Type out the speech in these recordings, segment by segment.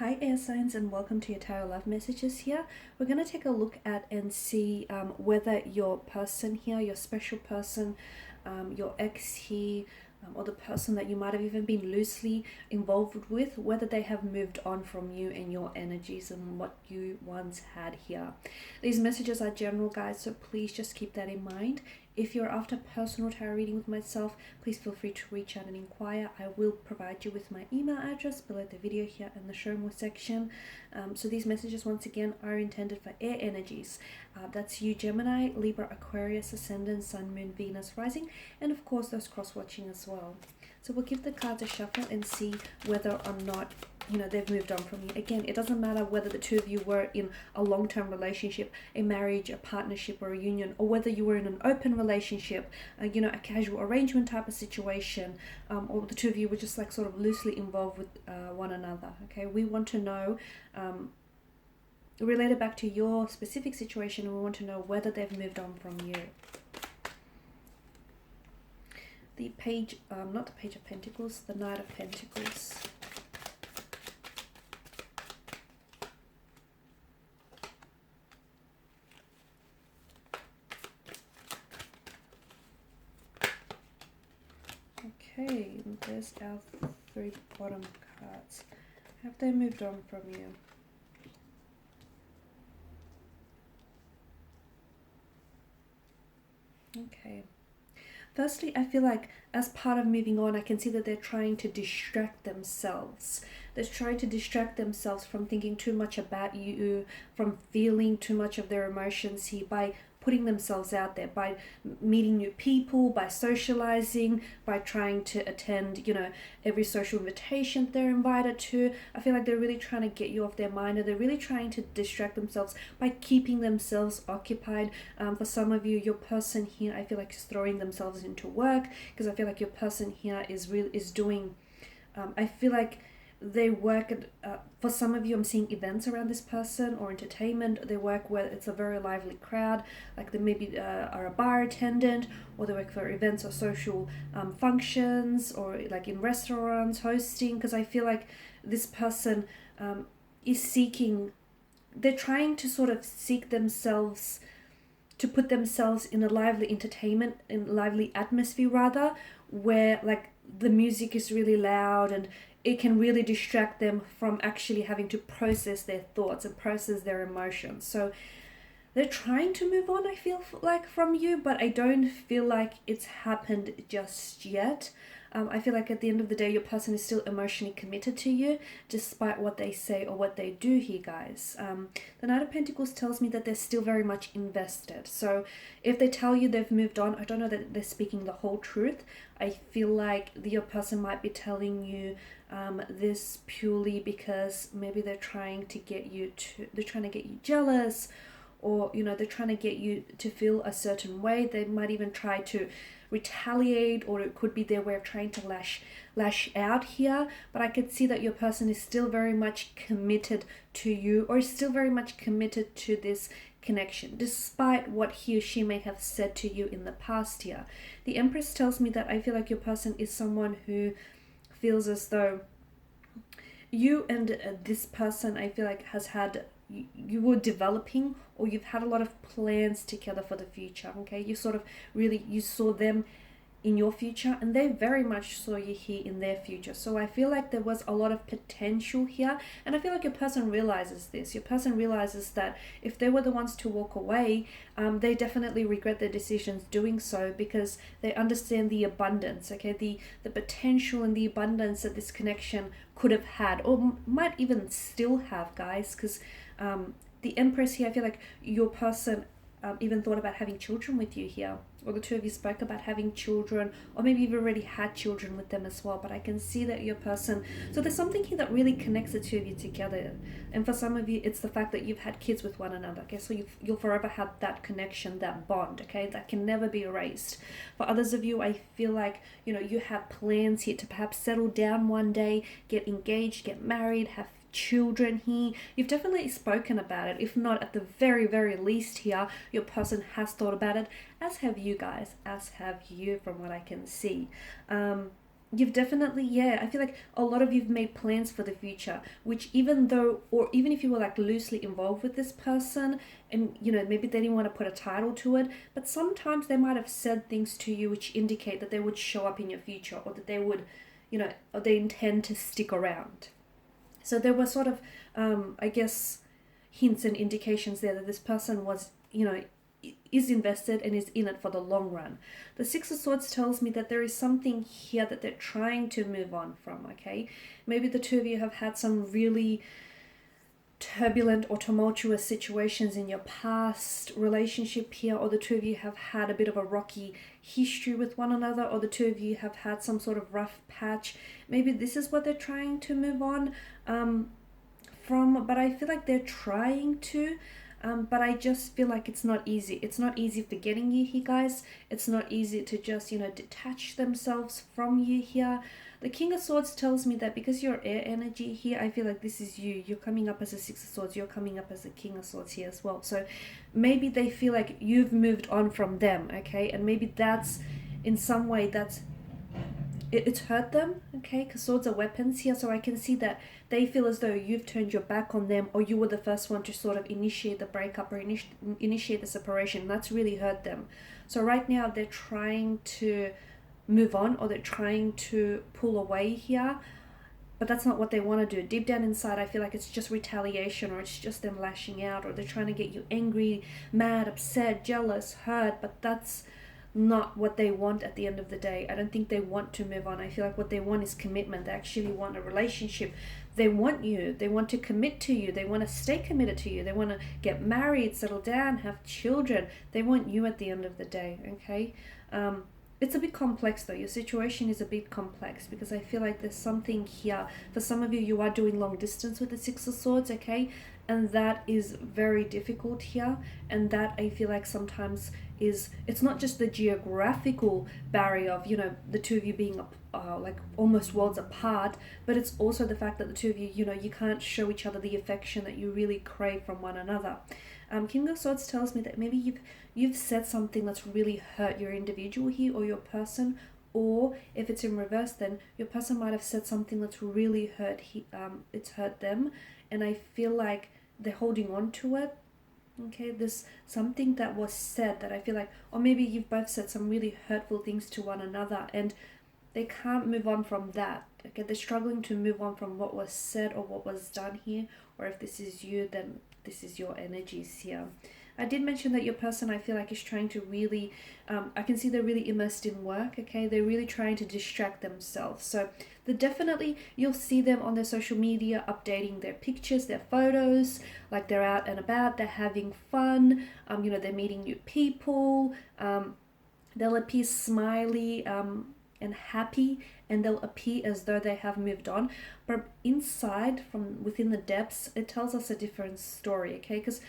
Hi air signs, and welcome to your tarot love messages here. We're going to take a look at and see whether your person here, your special person, your ex here, or the person that you might have even been loosely involved with, whether they have moved on from you and your energies and what you once had here. These messages are general, guys, so please just keep that in mind. If you're after personal tarot reading with myself, please feel free to reach out and inquire. I will provide you with my email address below the video here in the show more section. So these messages, once again, are intended for air energies. That's you, Gemini, Libra, Aquarius, Ascendant, Sun, Moon, Venus, Rising, and of course those cross-watching as well. So we'll give the cards a shuffle and see whether or not they've moved on from you. Again, it doesn't matter whether the two of you were in a long-term relationship, a marriage, a partnership, or a union, or whether you were in an open relationship, a casual arrangement type of situation, or the two of you were just like sort of loosely involved with one another. Okay, we want to know, related back to your specific situation, we want to know whether they've moved on from you. The page, not the Page of Pentacles, the Knight of Pentacles. Okay, there's our three bottom cards. Have they moved on from you? Okay. Firstly, I feel like as part of moving on, I can see that they're trying to distract themselves. They're trying to distract themselves from thinking too much about you, from feeling too much of their emotions here by putting themselves out there, by meeting new people, by socializing, by trying to attend, every social invitation they're invited to. I feel like they're really trying to get you off their mind, or they're really trying to distract themselves by keeping themselves occupied. For some of you, your person here, I feel like is throwing themselves into work, because I feel like your person here is doing, I feel like they work at, for some of you, I'm seeing events around this person or entertainment. They work where it's a very lively crowd, like they maybe are a bar attendant, or they work for events or social functions, or like in restaurants hosting, because I feel like this person is seeking, they're trying to sort of seek themselves, to put themselves in a lively entertainment, in lively atmosphere rather, where like the music is really loud and it can really distract them from actually having to process their thoughts and process their emotions. So they're trying to move on, I feel like, from you, but I don't feel like it's happened just yet. I feel like at the end of the day, your person is still emotionally committed to you, despite what they say or what they do here, guys. The Knight of Pentacles tells me that they're still very much invested. So if they tell you they've moved on, I don't know that they're speaking the whole truth. I feel like your person might be telling you this purely because maybe they're trying to get you jealous, or they're trying to get you to feel a certain way. They might even try to retaliate, or it could be their way of trying to lash out here. But I could see that your person is still very much committed to you, or is still very much committed to this connection, despite what he or she may have said to you in the past here. The Empress tells me that I feel like your person is someone who feels as though you and this person, I feel like, has had, you were developing, or you've had a lot of plans together for the future. Okay, you sort of really, you saw them in your future, and they very much saw you here in their future. So I feel like there was a lot of potential here, and I feel like your person realizes this. Your person realizes that if they were the ones to walk away, they definitely regret their decisions doing so, because they understand the abundance, okay, the potential and the abundance that this connection could have had, or might even still have, guys, because the Empress here, I feel like your person even thought about having children with you here, or the two of you spoke about having children, or maybe you've already had children with them as well. But I can see that your person, so there's something here that really connects the two of you together. And for some of you, it's the fact that you've had kids with one another, okay? So you'll forever have that connection, that bond, okay? That can never be erased. For others of you, I feel like, you have plans here to perhaps settle down one day, get engaged, get married, have children here. You've definitely spoken about it. If not, at the very, very least here, your person has thought about it, as have you guys, as have you, from what I can see. You've definitely, yeah, I feel like a lot of you've made plans for the future, which even though, or even if you were like loosely involved with this person and, you know, maybe they didn't want to put a title to it, but sometimes they might have said things to you which indicate that they would show up in your future, or that they would, you know, or they intend to stick around. So there were sort of, I guess, hints and indications there that this person was, you know, is invested and is in it for the long run. The Six of Swords tells me that there is something here that they're trying to move on from, okay? Maybe the two of you have had some really turbulent or tumultuous situations in your past relationship here, or the two of you have had a bit of a rocky history with one another, or the two of you have had some sort of rough patch. Maybe this is what they're trying to move on from, but I feel like they're trying to. But I just feel like it's not easy. It's not easy forgetting you here, guys. It's not easy to just, you know, detach themselves from you here. The King of Swords tells me that because you're air energy here, I feel like this is you. You're coming up as a Six of Swords. You're coming up as a King of Swords here as well. So maybe they feel like you've moved on from them, okay? And maybe that's, in some way, it's hurt them, okay? Because swords are weapons here, so I can see that they feel as though you've turned your back on them, or you were the first one to sort of initiate the breakup or initiate the separation. That's really hurt them. So right now they're trying to move on, or they're trying to pull away here, but that's not what they want to do. Deep down inside, I feel like it's just retaliation, or it's just them lashing out, or they're trying to get you angry, mad, upset, jealous, hurt, but that's not what they want at the end of the day. I don't think they want to move on. I feel like what they want is commitment. They actually want a relationship. They want you. They want to commit to you. They want to stay committed to you. They want to get married, settle down, have children. They want you at the end of the day, okay? It's a bit complex though. Your situation is a bit complex because I feel like there's something here. For some of you, you are doing long distance with the Six of Swords, okay? And that is very difficult here. And that I feel like sometimes it's not just the geographical barrier of, you know, the two of you being like almost worlds apart, but it's also the fact that the two of you, you know, you can't show each other the affection that you really crave from one another. King of Swords tells me that maybe you've said something that's really hurt your individual here or your person, or if it's in reverse, then your person might have said something that's really it's hurt them, and I feel like they're holding on to it. Okay, there's something that was said that I feel like, or maybe you've both said some really hurtful things to one another and they can't move on from that. Okay, they're struggling to move on from what was said or what was done here, or if this is you, then this is your energies here. I did mention that your person, I feel like, is trying to really, I can see they're really immersed in work, okay? They're really trying to distract themselves. So definitely, you'll see them on their social media updating their pictures, their photos, like they're out and about, they're having fun, you know, they're meeting new people, they'll appear smiley, and happy, and they'll appear as though they have moved on, but inside, from within the depths, it tells us a different story, okay? Because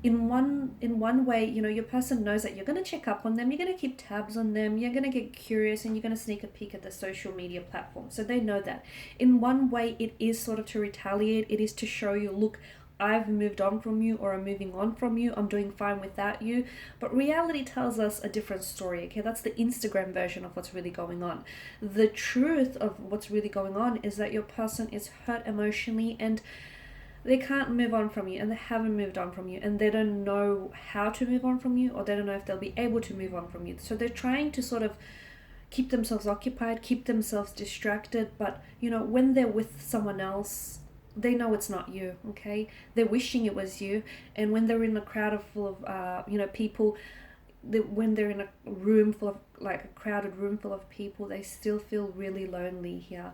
in one way, you know, your person knows that you're going to check up on them, you're going to keep tabs on them, you're going to get curious, and you're going to sneak a peek at the social media platform. So they know that. In one way, it is sort of to retaliate. It is to show you, look, I've moved on from you, or I'm moving on from you, I'm doing fine without you. But reality tells us a different story, okay? That's the Instagram version of what's really going on. The truth of what's really going on is that your person is hurt emotionally, and they can't move on from you, and they haven't moved on from you, and they don't know how to move on from you, or they don't know if they'll be able to move on from you. So they're trying to sort of keep themselves occupied, keep themselves distracted, but, you know, when they're with someone else, they know it's not you, okay? They're wishing it was you, and when they're in a crowd full of, you know, people, when they're in a room full of, like a crowded room full of people, they still feel really lonely here.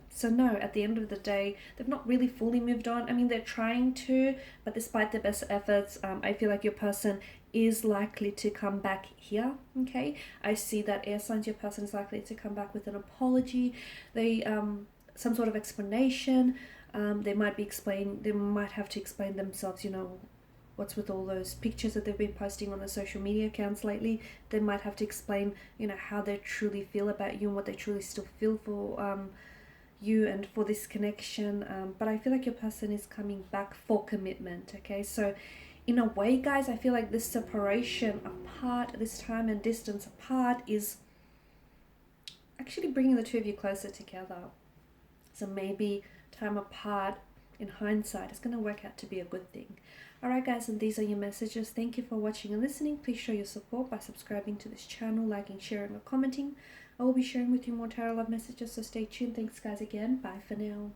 So no, at the end of the day, they've not really fully moved on. I mean, they're trying to, but despite their best efforts, I feel like your person is likely to come back here, okay? I see that air signs, your person is likely to come back with an apology, some sort of explanation. They might have to explain themselves, you know, what's with all those pictures that they've been posting on the social media accounts lately. They might have to explain, you know, how they truly feel about you and what they truly still feel for you and for this connection. But I feel like your person is coming back for commitment, okay? So in a way, guys, I feel like this separation apart, this time and distance apart, is actually bringing the two of you closer together. So maybe time apart, in hindsight, is going to work out to be a good thing. Alright guys, and these are your messages. Thank you for watching and listening. Please show your support by subscribing to this channel, liking, sharing or commenting. I will be sharing with you more tarot love messages, so stay tuned. Thanks guys again. Bye for now.